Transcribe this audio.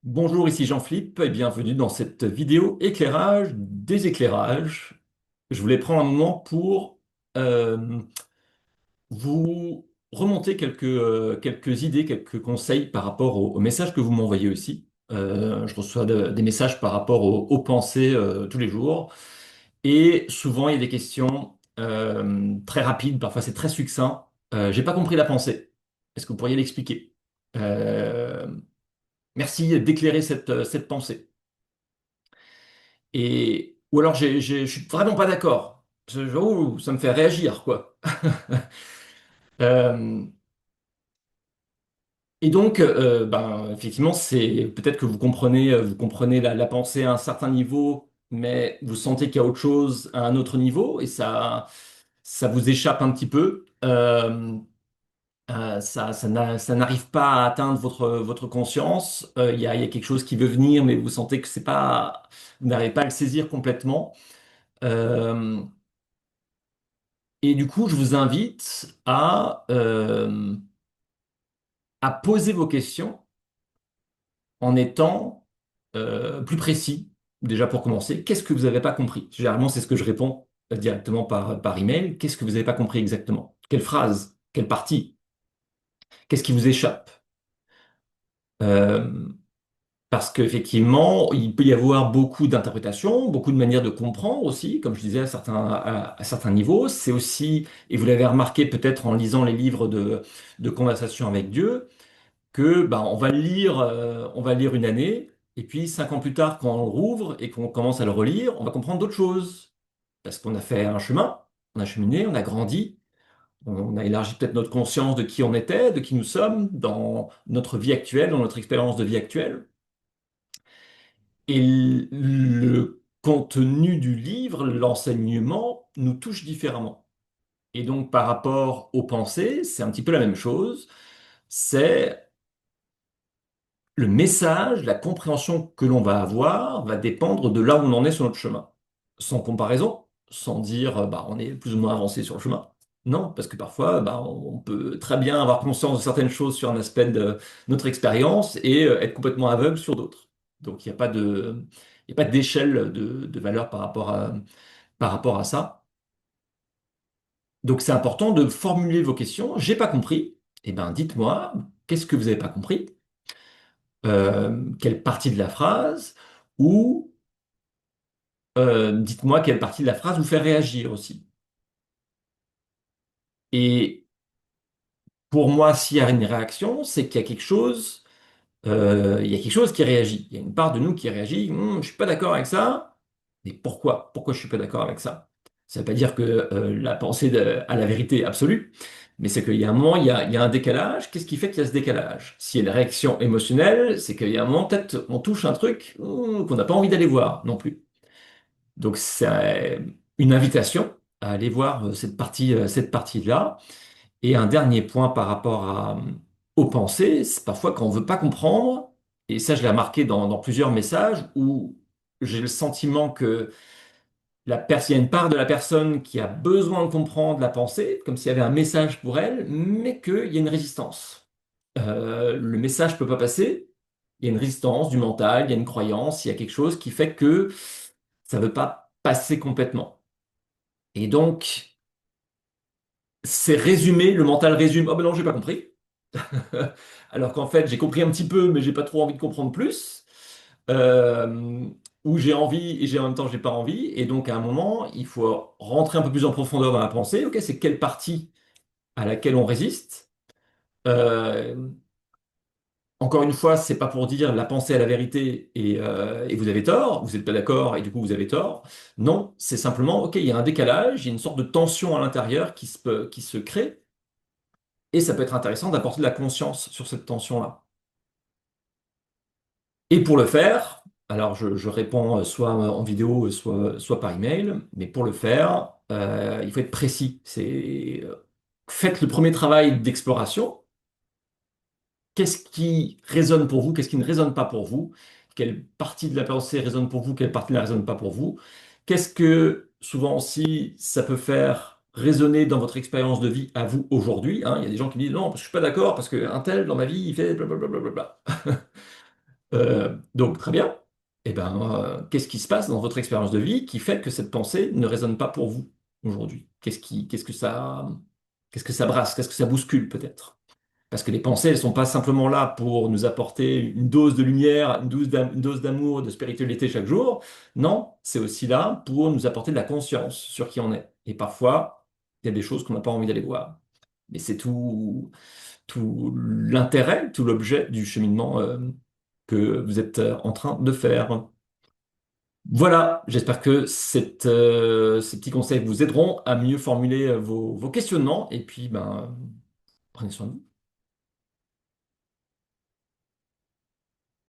Bonjour, ici Jean-Philippe et bienvenue dans cette vidéo éclairage des éclairages. Je voulais prendre un moment pour euh, vous remonter quelques idées, quelques conseils par rapport aux messages que vous m'envoyez aussi. Je reçois des messages par rapport aux pensées tous les jours et souvent il y a des questions très rapides, parfois c'est très succinct. J'ai pas compris la pensée. Est-ce que vous pourriez l'expliquer? Euh, Merci d'éclairer cette pensée. Ou alors, je suis vraiment pas d'accord. Oh, ça me fait réagir, quoi. Euh, et donc, ben, effectivement, c'est peut-être que vous comprenez la pensée à un certain niveau, mais vous sentez qu'il y a autre chose à un autre niveau, et ça vous échappe un petit peu. Ça n'arrive pas à atteindre votre conscience. Il y a quelque chose qui veut venir, mais vous sentez que c'est pas, vous n'arrivez pas à le saisir complètement. Euh, Et du coup, je vous invite à poser vos questions en étant plus précis. Déjà pour commencer, qu'est-ce que vous n'avez pas compris? Généralement, c'est ce que je réponds directement par email. Qu'est-ce que vous n'avez pas compris exactement? Quelle phrase? Quelle partie? Qu'est-ce qui vous échappe? Euh, Parce qu'effectivement, il peut y avoir beaucoup d'interprétations, beaucoup de manières de comprendre aussi, comme je disais, à certains niveaux. C'est aussi, et vous l'avez remarqué peut-être en lisant les livres de conversation avec Dieu, que bah, on va le lire une année, et puis 5 ans plus tard, quand on le rouvre et qu'on commence à le relire, on va comprendre d'autres choses. Parce qu'on a fait un chemin, on a cheminé, on a grandi, on a élargi peut-être notre conscience de qui on était, de qui nous sommes, dans notre vie actuelle, dans notre expérience de vie actuelle. Et le contenu du livre, l'enseignement, nous touche différemment. Et donc, par rapport aux pensées, c'est un petit peu la même chose. C'est le message, la compréhension que l'on va avoir va dépendre de là où on en est sur notre chemin. Sans comparaison, sans dire bah, on est plus ou moins avancé sur le chemin. Non, parce que parfois, bah, on peut très bien avoir conscience de certaines choses sur un aspect de notre expérience et être complètement aveugle sur d'autres. Donc, il y a pas d'échelle de valeur par rapport à ça. Donc, c'est important de formuler vos questions. J'ai pas compris. Eh ben, dites-moi, qu'est-ce que vous n'avez pas compris? Quelle partie de la phrase, ou dites-moi quelle partie de la phrase vous fait réagir aussi. Et pour moi, s'il y a une réaction, c'est qu'il y a quelque chose, il y a quelque chose qui réagit. Il y a une part de nous qui réagit. Je suis pas d'accord avec ça. Mais pourquoi? Pourquoi je suis pas d'accord avec ça? Ça veut pas dire que la pensée a la vérité absolue, mais c'est qu'il y a un moment, il y a un décalage. Qu'est-ce qui fait qu'il y a ce décalage? S'il y a une réaction émotionnelle, c'est qu'il y a un moment, peut-être, on touche un truc qu'on n'a pas envie d'aller voir non plus. Donc, c'est une invitation à aller voir cette partie-là. Et un dernier point par rapport aux pensées, c'est parfois quand on veut pas comprendre, et ça, je l'ai remarqué dans plusieurs messages, où j'ai le sentiment que il y a une part de la personne qui a besoin de comprendre la pensée, comme s'il y avait un message pour elle, mais qu'il y a une résistance. Le message peut pas passer, il y a une résistance du mental, il y a une croyance, il y a quelque chose qui fait que ça veut pas passer complètement. Et donc, c'est résumé, le mental résume, oh ben non, j'ai pas compris. Alors qu'en fait, j'ai compris un petit peu, mais j'ai pas trop envie de comprendre plus. Euh, ou j'ai envie et j'ai en même temps j'ai pas envie. Et donc à un moment, il faut rentrer un peu plus en profondeur dans la pensée. Ok, c'est quelle partie à laquelle on résiste? Euh, Encore une fois, c'est pas pour dire la pensée à la vérité et vous avez tort, vous n'êtes pas d'accord et du coup vous avez tort. Non, c'est simplement, ok, il y a un décalage, il y a une sorte de tension à l'intérieur qui se crée et ça peut être intéressant d'apporter de la conscience sur cette tension-là. Et pour le faire, alors je réponds soit en vidéo, soit par email, mais pour le faire, il faut être précis. Faites le premier travail d'exploration. Qu'est-ce qui résonne pour vous? Qu'est-ce qui ne résonne pas pour vous? Quelle partie de la pensée résonne pour vous? Quelle partie ne résonne pas pour vous? Qu'est-ce que souvent aussi ça peut faire résonner dans votre expérience de vie à vous aujourd'hui, hein? Il y a des gens qui me disent non, parce que je suis pas d'accord, parce qu'un tel dans ma vie, il fait blablabla. Donc, très bien. Eh ben, qu'est-ce qui se passe dans votre expérience de vie qui fait que cette pensée ne résonne pas pour vous aujourd'hui? Qu'est-ce que ça brasse? Qu'est-ce que ça bouscule peut-être? Parce que les pensées, elles sont pas simplement là pour nous apporter une dose de lumière, une dose d'amour, de spiritualité chaque jour. Non, c'est aussi là pour nous apporter de la conscience sur qui on est. Et parfois, il y a des choses qu'on n'a pas envie d'aller voir. Mais c'est tout l'intérêt, tout l'objet du cheminement que vous êtes en train de faire. Voilà, j'espère que ces petits conseils vous aideront à mieux formuler vos questionnements. Et puis, ben, prenez soin de vous.